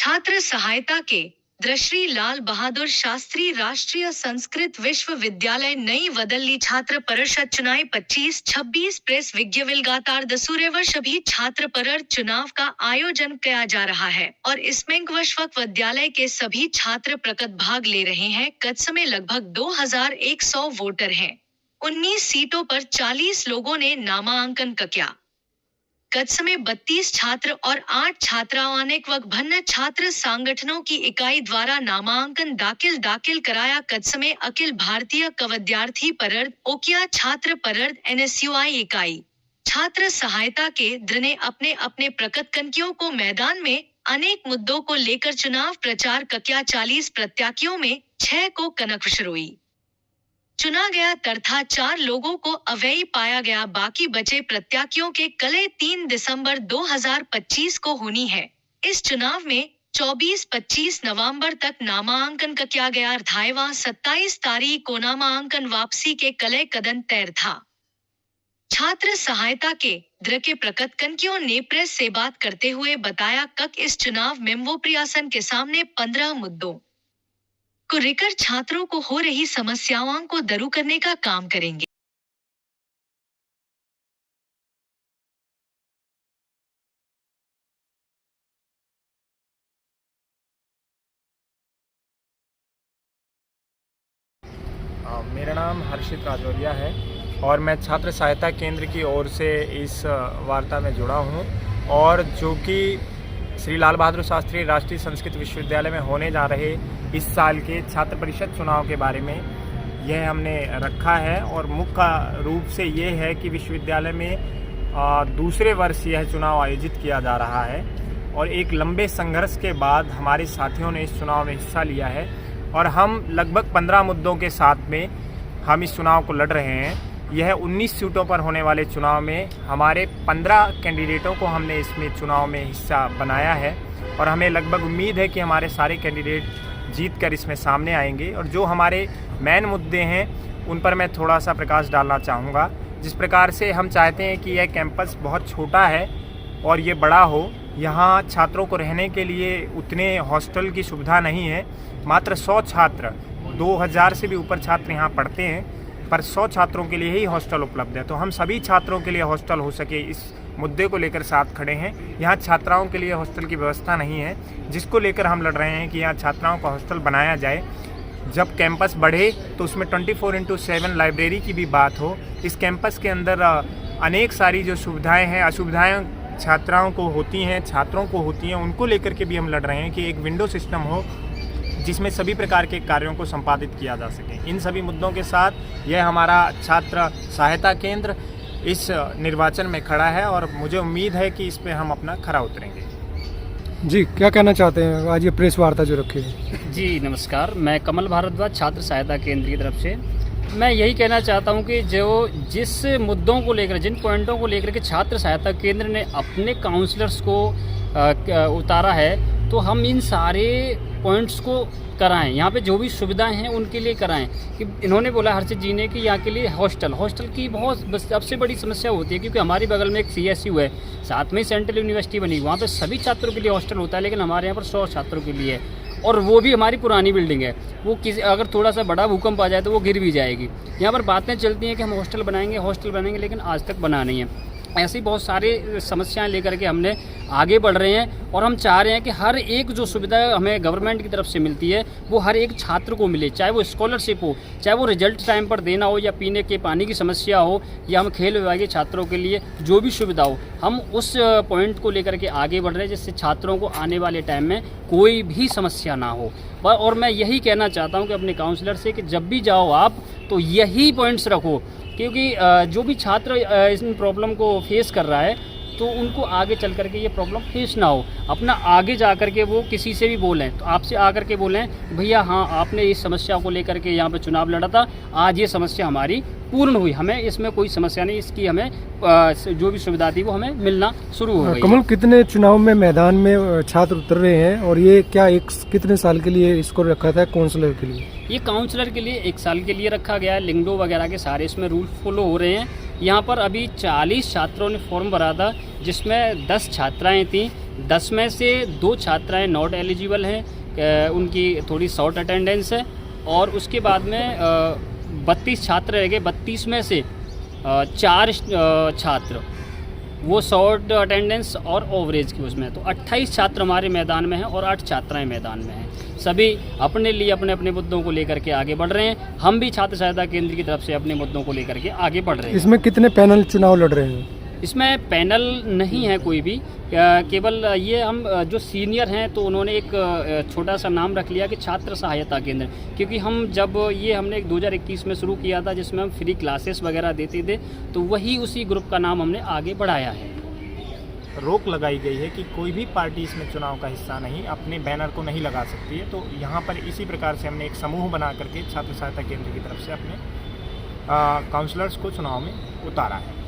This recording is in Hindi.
छात्र सहायता के श्री लाल बहादुर शास्त्री राष्ट्रीय संस्कृत विश्वविद्यालय नई वदल्ली छात्र परिषद चुनाव 25-26 प्रेस विज्ञविलगातार दसूरे वर्ष अभी छात्र परिषद चुनाव का आयोजन किया जा रहा है और इसमें विश्वविद्यालय के सभी छात्र प्रकट भाग ले रहे हैं। कच्छ में लगभग 2100 वोटर हैं। 19 सीटों पर 40 लोगों ने नामांकन किया। कच्छ में 32 छात्र और 8 छात्राओं अनेक भिन्न छात्र संगठनों की इकाई द्वारा नामांकन दाखिल कराया। कच्छ में अखिल भारतीय विद्यार्थी परिषद ओकिया छात्र परिषद NSUI इकाई छात्र सहायता केंद्र ने अपने अपने प्रकटकंकियों को मैदान में अनेक मुद्दों को लेकर चुनाव प्रचार किया। 40 प्रत्याशियों में 6 को कनकशरोई चुना गया तथा 4 लोगों को अवैध पाया गया। बाकी बचे प्रत्याशियों के कल 3 दिसंबर 2025 को होनी है। इस चुनाव में 24-25 नवंबर तक नामांकन किया गया था। 27 तारीख को नामांकन वापसी के कल कदम तैर था। छात्र सहायता केंद्र के प्रकटकंकियों ने प्रेस से बात करते हुए बताया कि इस चुनाव में वो प्रशासन के सामने 15 मुद्दों को लेकर छात्रों को हो रही समस्याओं को दूर करने का काम करेंगे। मेरा नाम हर्षित राजौरिया है और मैं छात्र सहायता केंद्र की ओर से इस वार्ता में जुड़ा हूं और जो कि श्री लाल बहादुर शास्त्री राष्ट्रीय संस्कृत विश्वविद्यालय में होने जा रहे इस साल के छात्र परिषद चुनाव के बारे में यह हमने रखा है। और मुख्य रूप से ये है कि विश्वविद्यालय में दूसरे वर्ष यह चुनाव आयोजित किया जा रहा है और एक लंबे संघर्ष के बाद हमारे साथियों ने इस चुनाव में हिस्सा लिया है और हम लगभग 15 मुद्दों के साथ में हम इस चुनाव को लड़ रहे हैं। यह 19 सीटों पर होने वाले चुनाव में हमारे 15 कैंडिडेटों को हमने इसमें चुनाव में हिस्सा बनाया है और हमें लगभग उम्मीद है कि हमारे सारे कैंडिडेट जीत कर इसमें सामने आएंगे। और जो हमारे मेन मुद्दे हैं उन पर मैं थोड़ा सा प्रकाश डालना चाहूँगा। जिस प्रकार से हम चाहते हैं कि यह कैंपस बहुत छोटा है और ये बड़ा हो, यहाँ छात्रों को रहने के लिए उतने हॉस्टल की सुविधा नहीं है। मात्र 100 छात्र, 2000 से भी ऊपर छात्र यहाँ पढ़ते हैं, पर 100 छात्रों के लिए ही हॉस्टल उपलब्ध है। तो हम सभी छात्रों के लिए हॉस्टल हो सके इस मुद्दे को लेकर साथ खड़े हैं। यहाँ छात्राओं के लिए हॉस्टल की व्यवस्था नहीं है, जिसको लेकर हम लड़ रहे हैं कि यहाँ छात्राओं का हॉस्टल बनाया जाए। जब कैंपस बढ़े तो उसमें 24/7 लाइब्रेरी की भी बात हो। इस कैंपस के अंदर अनेक सारी जो सुविधाएँ हैं, असुविधाएँ छात्राओं को होती हैं, छात्रों को होती हैं, उनको लेकर के भी हम लड़ रहे हैं कि एक विंडो सिस्टम हो जिसमें सभी प्रकार के कार्यों को संपादित किया जा सके। इन सभी मुद्दों के साथ यह हमारा छात्र सहायता केंद्र इस निर्वाचन में खड़ा है और मुझे उम्मीद है कि इस पे हम अपना खरा उतरेंगे। जी, क्या कहना चाहते हैं आज ये प्रेस वार्ता जो रखी है? जी नमस्कार, मैं कमल भारद्वाज छात्र सहायता केंद्र की तरफ से मैं यही कहना चाहता हूं कि जो जिस मुद्दों को लेकर, जिन पॉइंटों को लेकर के छात्र सहायता केंद्र ने अपने काउंसलर्स को उतारा है, तो हम इन सारे पॉइंट्स को कराएं। यहाँ पे जो भी सुविधाएं हैं उनके लिए कराएं। कि इन्होंने बोला हर्षित जी ने कि यहाँ के लिए हॉस्टल की बहुत सबसे बड़ी समस्या होती है, क्योंकि हमारे बगल में एक CSU है, साथ में सेंट्रल यूनिवर्सिटी बनी, वहाँ पे सभी छात्रों के लिए हॉस्टल होता है, लेकिन हमारे यहाँ पर 100 छात्रों के लिए है और वो भी हमारी पुरानी बिल्डिंग है। वो अगर थोड़ा सा बड़ा भूकंप आ जाए तो वो गिर भी जाएगी। यहाँ पर बातें चलती हैं कि हम हॉस्टल बनाएंगे, लेकिन आज तक बना नहीं है। ऐसी बहुत सारी समस्याएं लेकर के हमने आगे बढ़ रहे हैं और हम चाह रहे हैं कि हर एक जो सुविधा हमें गवर्नमेंट की तरफ से मिलती है वो हर एक छात्र को मिले, चाहे वो स्कॉलरशिप हो, चाहे वो रिजल्ट टाइम पर देना हो, या पीने के पानी की समस्या हो, या हम खेल विभागीय छात्रों के लिए जो भी सुविधा हो, हम उस पॉइंट को लेकर के आगे बढ़ रहे हैं जिससे छात्रों को आने वाले टाइम में कोई भी समस्या ना हो। और मैं यही कहना चाहता हूँ कि अपने काउंसलर से कि जब भी जाओ आप तो यही पॉइंट्स रखो, क्योंकि जो भी छात्र इस प्रॉब्लम को फेस कर रहा है तो उनको आगे चल करके ये प्रॉब्लम फेस ना हो। अपना आगे जा कर के वो किसी से भी बोलें, तो आपसे आकर के बोलें भैया हाँ आपने इस समस्या को लेकर के यहाँ पे चुनाव लड़ा था, आज ये समस्या हमारी पूर्ण हुई, हमें इसमें कोई समस्या नहीं, इसकी हमें जो भी सुविधा थी वो हमें मिलना शुरू हो गई। कमल, कितने चुनाव में मैदान में छात्र उतर रहे हैं और ये क्या कितने साल के लिए इसको रखा था काउंसलर के लिए? ये काउंसलर के लिए 1 साल के लिए रखा गया है। लिंगडो वगैरह के सारे इसमें रूल फॉलो हो रहे हैं। यहाँ पर अभी 40 छात्रों ने फॉर्म भरा था, जिसमें 10 छात्राएं थीं, 10 में से 2 छात्राएं नॉट एलिजिबल हैं, उनकी थोड़ी शॉर्ट अटेंडेंस है। और उसके बाद में 32 छात्र रह गए। 32 में से 4 छात्र वो शॉर्ट अटेंडेंस और ओवरेज की उसमें, तो 28 छात्र हमारे मैदान में हैं और 8 छात्राएं मैदान में हैं। सभी अपने लिए अपने अपने मुद्दों को लेकर के आगे बढ़ रहे हैं। हम भी छात्र सहायता केंद्र की तरफ से अपने मुद्दों को लेकर के आगे बढ़ रहे हैं। इसमें कितने पैनल चुनाव लड़ रहे हैं? इसमें पैनल नहीं है कोई भी, केवल ये हम जो सीनियर हैं तो उन्होंने एक छोटा सा नाम रख लिया कि छात्र सहायता केंद्र, क्योंकि हम जब ये हमने 2021 में शुरू किया था जिसमें हम फ्री क्लासेस वगैरह देते थे, तो वही उसी ग्रुप का नाम हमने आगे बढ़ाया है। रोक लगाई गई है कि कोई भी पार्टी इसमें चुनाव का हिस्सा नहीं, अपने बैनर को नहीं लगा सकती है। तो यहाँ पर इसी प्रकार से हमने एक समूह बना करके छात्र सहायता केंद्र की तरफ से अपने काउंसलर्स को चुनाव में उतारा है।